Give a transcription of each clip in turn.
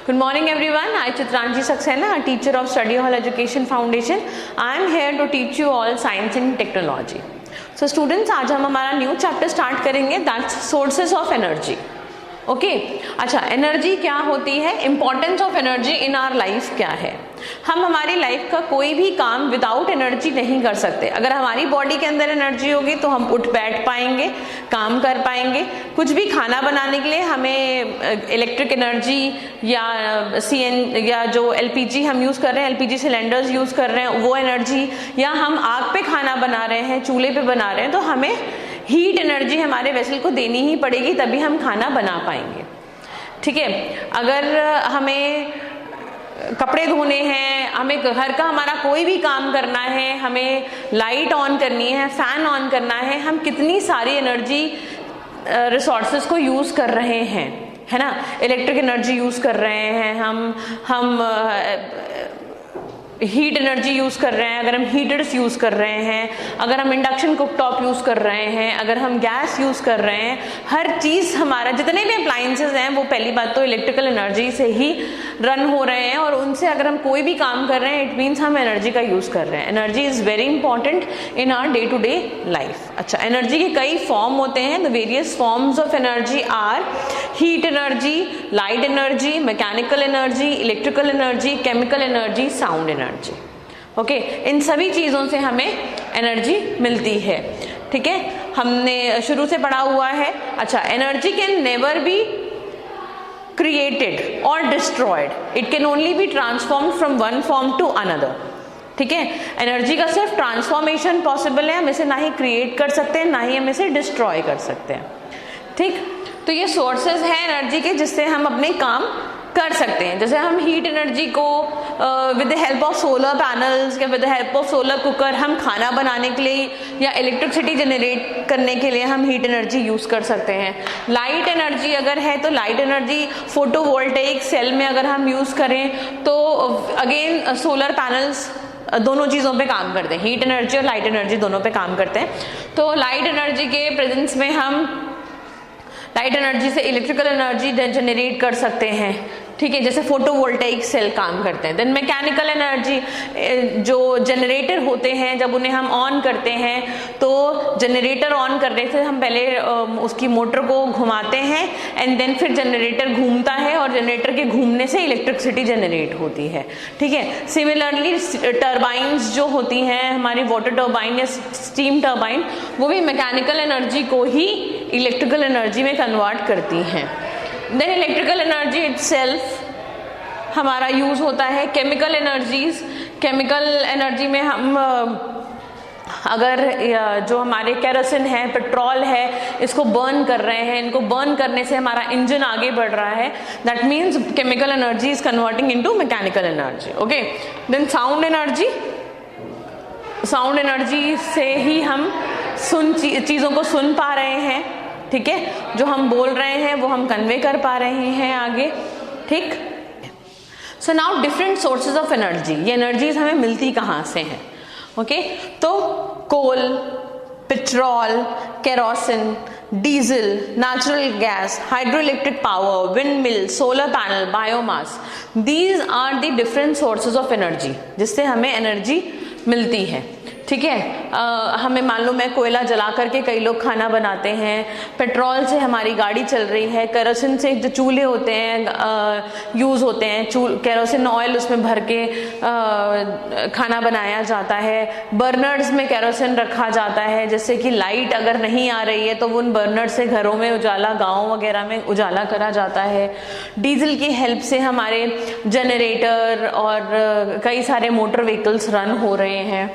Good morning everyone. I Chitranji Saxena, a teacher of Study Hall Education Foundation. I am here to teach you all science and technology. So students, आज हम हमारा new chapter start करेंगे, that's sources of energy. Okay अच्छा, energy क्या होती है, importance of energy in our life क्या है. हम हमारी लाइफ का कोई भी काम विदाउट एनर्जी नहीं कर सकते. अगर हमारी बॉडी के अंदर एनर्जी होगी तो हम उठ बैठ पाएंगे, काम कर पाएंगे. कुछ भी खाना बनाने के लिए हमें इलेक्ट्रिक एनर्जी या या जो एलपीजी हम यूज कर रहे हैं, एलपीजी सिलेंडर्स यूज कर रहे हैं, वो एनर्जी, या हम आग पे खाना बना रहे हैं, चूल्हे पे बना रहे हैं, तो हमें हीट एनर्जी हमारे वेसल को देनी ही पड़ेगी, तभी हम खाना बना पाएंगे. ठीक है. अगर हमें कपड़े धोने हैं, हमें घर का हमारा कोई भी काम करना है, हमें लाइट ऑन करनी है, फैन ऑन करना है, हम कितनी सारी एनर्जी रिसोर्सेज को यूज कर रहे हैं, है ना. इलेक्ट्रिक एनर्जी यूज कर रहे हैं, हम हीट एनर्जी यूज कर रहे हैं. अगर हम हीटर्स यूज कर रहे हैं, अगर हम इंडक्शन कुकटॉप यूज कर रहे हैं, अगर हम गैस यूज कर रहे हैं, हर चीज हमारा जितने भी अप्लायंसेस हैं वो पहली बात तो इलेक्ट्रिकल एनर्जी से ही रन हो रहे हैं, और उनसे अगर हम कोई भी काम कर रहे हैं इट मीन्स हम एनर्जी का यूज कर रहे हैं. Energy is very important in our day to day life. अच्छा, एनर्जी के कई फॉर्म होते हैं. The various forms of energy are heat energy, light energy, mechanical energy, electrical energy, chemical energy, sound energy. Okay, इन सभी चीजों से हमें एनर्जी मिलती है. ठीक है, हमने शुरू से पढ़ा हुआ है. अच्छा, energy can never be created और destroyed, it can only be transformed from one form to another. ठीक है, एनर्जी का सिर्फ ट्रांसफॉर्मेशन पॉसिबल है, हम इसे ना ही क्रिएट कर सकते हैं, ना ही हम इसे डिस्ट्रॉय कर सकते हैं. ठीक, तो ये सोर्सेज हैं एनर्जी के जिससे हम अपने काम कर सकते हैं. जैसे हम हीट एनर्जी को with the help of solar panels या with the help of solar cooker हम खाना बनाने के लिए या इलेक्ट्रिसिटी जनरेट करने के लिए हम हीट एनर्जी यूज कर सकते हैं. लाइट एनर्जी अगर है तो लाइट एनर्जी फोटोवोल्टेइक सेल में अगर हम यूज करें तो अगेन सोलर पैनल्स दोनों चीजों पे काम करते हैं. हीट एनर्जी और लाइट एनर्जी दोनों पे काम करते हैं. तो लाइट एनर्जी के प्रेजेंस में हम लाइट एनर्जी से इलेक्ट्रिकल एनर्जी जनरेट कर सकते हैं. ठीक है, जैसे फोटोवोल्टेइक सेल काम करते हैं. देन मैकेनिकल एनर्जी, जो जनरेटर होते हैं जब उन्हें हम ऑन करते हैं तो जनरेटर ऑन करने से हम पहले उसकी मोटर को घुमाते हैं एंड देन फिर जनरेटर घूमता है और जनरेटर के घूमने से इलेक्ट्रिसिटी जनरेट होती है. ठीक है, सिमिलरली टर्बाइंस जो होती हैं हमारी, वाटर टर्बाइन या स्टीम टर्बाइन, वो भी मैकेनिकल एनर्जी को ही इलेक्ट्रिकल एनर्जी में कन्वर्ट करती हैं. देन इलेक्ट्रिकल एनर्जी इटसेल्फ हमारा यूज होता है. केमिकल एनर्जीज, केमिकल एनर्जी में हम अगर जो हमारे केरोसिन है, पेट्रोल है, इसको बर्न कर रहे हैं, इनको बर्न करने से हमारा इंजन आगे बढ़ रहा है, that means chemical energy is converting into mechanical energy. Okay, then sound energy, sound energy से ही हम चीजों को सुन पा रहे हैं. ठीक है, जो हम बोल रहे हैं वो हम कन्वे कर पा रहे हैं आगे. ठीक, so now different sources of energy. ये एनर्जीज हमें मिलती कहाँ से हैं? ओके, तो coal, petrol, kerosene, diesel, natural gas, hydroelectric power, windmill, solar panel, biomass, these are the different sources of energy जिससे हमें एनर्जी मिलती है. ठीक है, हमें मालूम है कोयला जला करके कई लोग खाना बनाते हैं, पेट्रोल से हमारी गाड़ी चल रही है, केरोसिन से जो चूल्हे होते हैं यूज होते हैं, केरोसिन ऑयल उसमें भर के खाना बनाया जाता है. बर्नर्स में केरोसिन रखा जाता है जिससे कि लाइट अगर नहीं आ रही है तो उन बर्नर से घरों में उजाला, गाँव वगैरह में उजाला करा जाता है. डीजल की हेल्प से हमारे जनरेटर और कई सारे मोटर व्हीकल्स रन हो रहे हैं.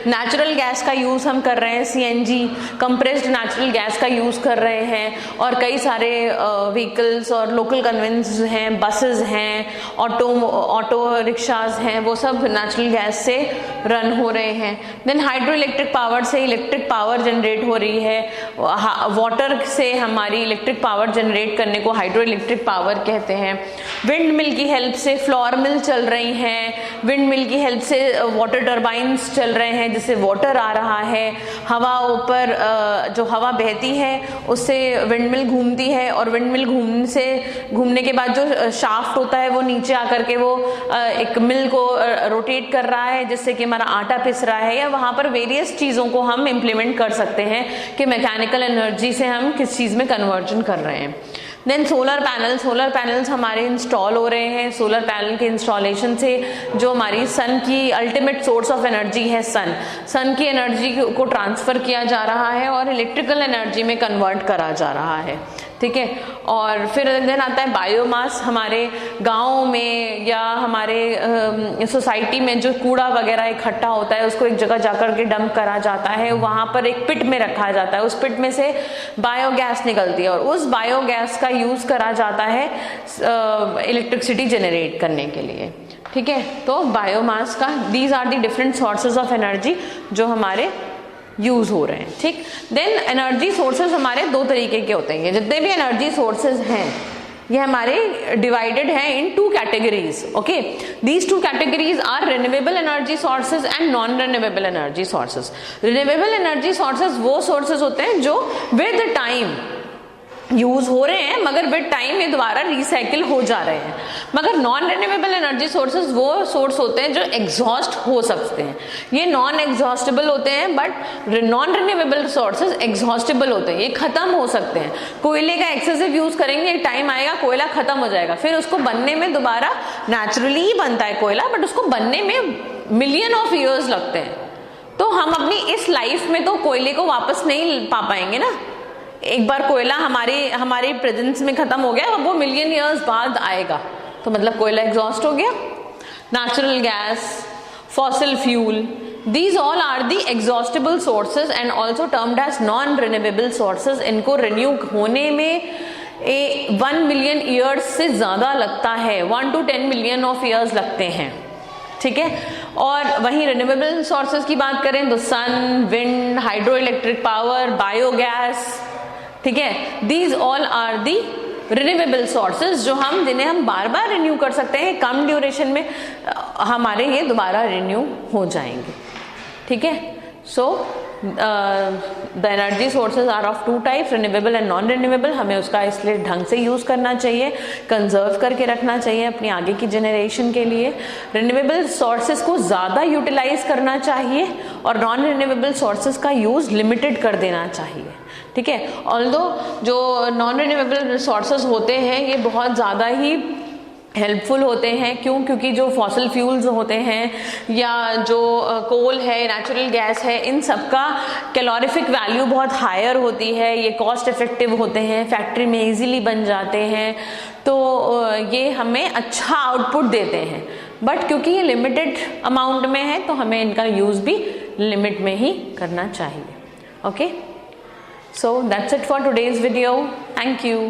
नेचुरल गैस का यूज हम कर रहे हैं, सीएनजी, कंप्रेस्ड नेचुरल गैस का यूज कर रहे हैं, और कई सारे व्हीकल्स और लोकल कन्वेंस हैं, बसेस हैं, ऑटो रिक्शाज हैं, वो सब नेचुरल गैस से रन हो रहे हैं. देन हाइड्रो इलेक्ट्रिक पावर से इलेक्ट्रिक पावर जनरेट हो रही है. वाटर से हमारी इलेक्ट्रिक पावर जनरेट करने को हाइड्रो इलेक्ट्रिक पावर कहते हैं। विंड मिल की हेल्प से फ्लोर मिल चल रही हैं, विंड मिल की हेल्प से वाटर टर्बाइंस चल रहे हैं जिससे वाटर आ रहा है। हवा ऊपर जो हवा बहती है उससे विंड मिल घूमती है और विंड मिल घूमने के बाद जो शाफ्ट होता है वो नीचे आकर के वो एक मिल को रोटेट कर रहा है जिससे कि हमारा आटा पिस रहा है। या वहाँ पर वेरियस चीज़ों को हम इम्प्लीमेंट कर सकते हैं कि मैकेनिकल एनर्जी से हम किस चीज़ में कन्वर्जन कर रहे हैं। देन सोलर पैनल्स हमारे इंस्टॉल हो रहे हैं। सोलर पैनल के इंस्टॉलेशन से जो हमारी सन की अल्टीमेट सोर्स ऑफ एनर्जी है, सन की एनर्जी को ट्रांसफ़र किया जा रहा है और इलेक्ट्रिकल एनर्जी में कन्वर्ट करा जा रहा है, ठीक है। और फिर देन आता है बायोमास। हमारे गाँव में या हमारे सोसाइटी में जो कूड़ा वगैरह इकट्ठा होता है उसको एक जगह जाकर के डंप करा जाता है, वहाँ पर एक पिट में रखा जाता है, उस पिट में से बायोगैस निकलती है और उस बायोगैस का यूज़ करा जाता है इलेक्ट्रिसिटी जनरेट करने के लिए, ठीक है। तो बायोमास का these are the different sources of energy जो हमारे यूज हो रहे हैं, ठीक। देन एनर्जी सोर्सेज हमारे दो तरीके के होते हैं। जितने भी एनर्जी सोर्सेज हैं ये हमारे डिवाइडेड हैं in two categories, okay. These two categories are renewable energy sources and non renewable energy sources. Renewable energy sources वो सोर्सेज होते हैं जो विद टाइम यूज हो रहे हैं मगर विद टाइम ये दोबारा रिसाइकिल हो जा रहे हैं। मगर नॉन रिन्यूएबल एनर्जी सोर्सेज वो सोर्स होते हैं जो एग्जॉस्ट हो सकते हैं। ये नॉन एग्जॉस्टेबल होते हैं but non renewable sources exhaustible होते हैं, ये खत्म हो सकते हैं। कोयले का एक्सेसिव यूज करेंगे, एक टाइम आएगा कोयला खत्म हो जाएगा, फिर उसको बनने में दोबारा नेचुरली ही बनता है कोयला बट उसको बनने में मिलियन ऑफ ईयर्स लगते हैं। तो हम अपनी इस लाइफ में तो कोयले को वापस नहीं पा पाएंगे ना। एक बार कोयला हमारी प्रेजेंस में खत्म हो गया, अब वो मिलियन ईयर्स बाद आएगा तो मतलब कोयला एग्जॉस्ट हो गया। Natural gas, fossil fuel, these all are the exhaustible sources and also termed as non renewable sources. इनको रिन्यू होने में 1 मिलियन ईयर्स से ज्यादा लगता है, 1 to 10 मिलियन ऑफ ईयर्स लगते हैं, ठीक है। और वहीं रिन्यूएबल सोर्सेज की बात करें तो sun, wind, hydro electric power, biogas, ठीक है। These all are the renewable sources जिन्हें हम बार बार रिन्यू कर सकते हैं, कम ड्यूरेशन में हमारे ये दोबारा रिन्यू हो जाएंगे, ठीक है। So the energy sources are of 2 types, renewable and non renewable. हमें उसका इसलिए ढंग से यूज करना चाहिए, कंजर्व करके रखना चाहिए अपनी आगे की जनरेशन के लिए। रिन्यूएबल सोर्सेज को ज्यादा यूटिलाइज करना चाहिए और नॉन रिन्यूएबल सोर्सेज का यूज लिमिटेड कर देना चाहिए, ठीक है। ऑल्दो जो नॉन रिन्यूएबल सोर्सेज होते हैं ये बहुत ज़्यादा ही हेल्पफुल होते हैं, क्यों? क्योंकि जो फॉसिल फ्यूल्स होते हैं या जो कोल है, नेचुरल गैस है, इन सब का कैलोरीफिक वैल्यू बहुत हायर होती है, ये कॉस्ट इफेक्टिव होते हैं, फैक्ट्री में इजीली बन जाते हैं, तो ये हमें अच्छा आउटपुट देते हैं। बट क्योंकि ये लिमिटेड अमाउंट में है तो हमें इनका यूज़ भी लिमिट में ही करना चाहिए, okay. So that's it for today's video. Thank you.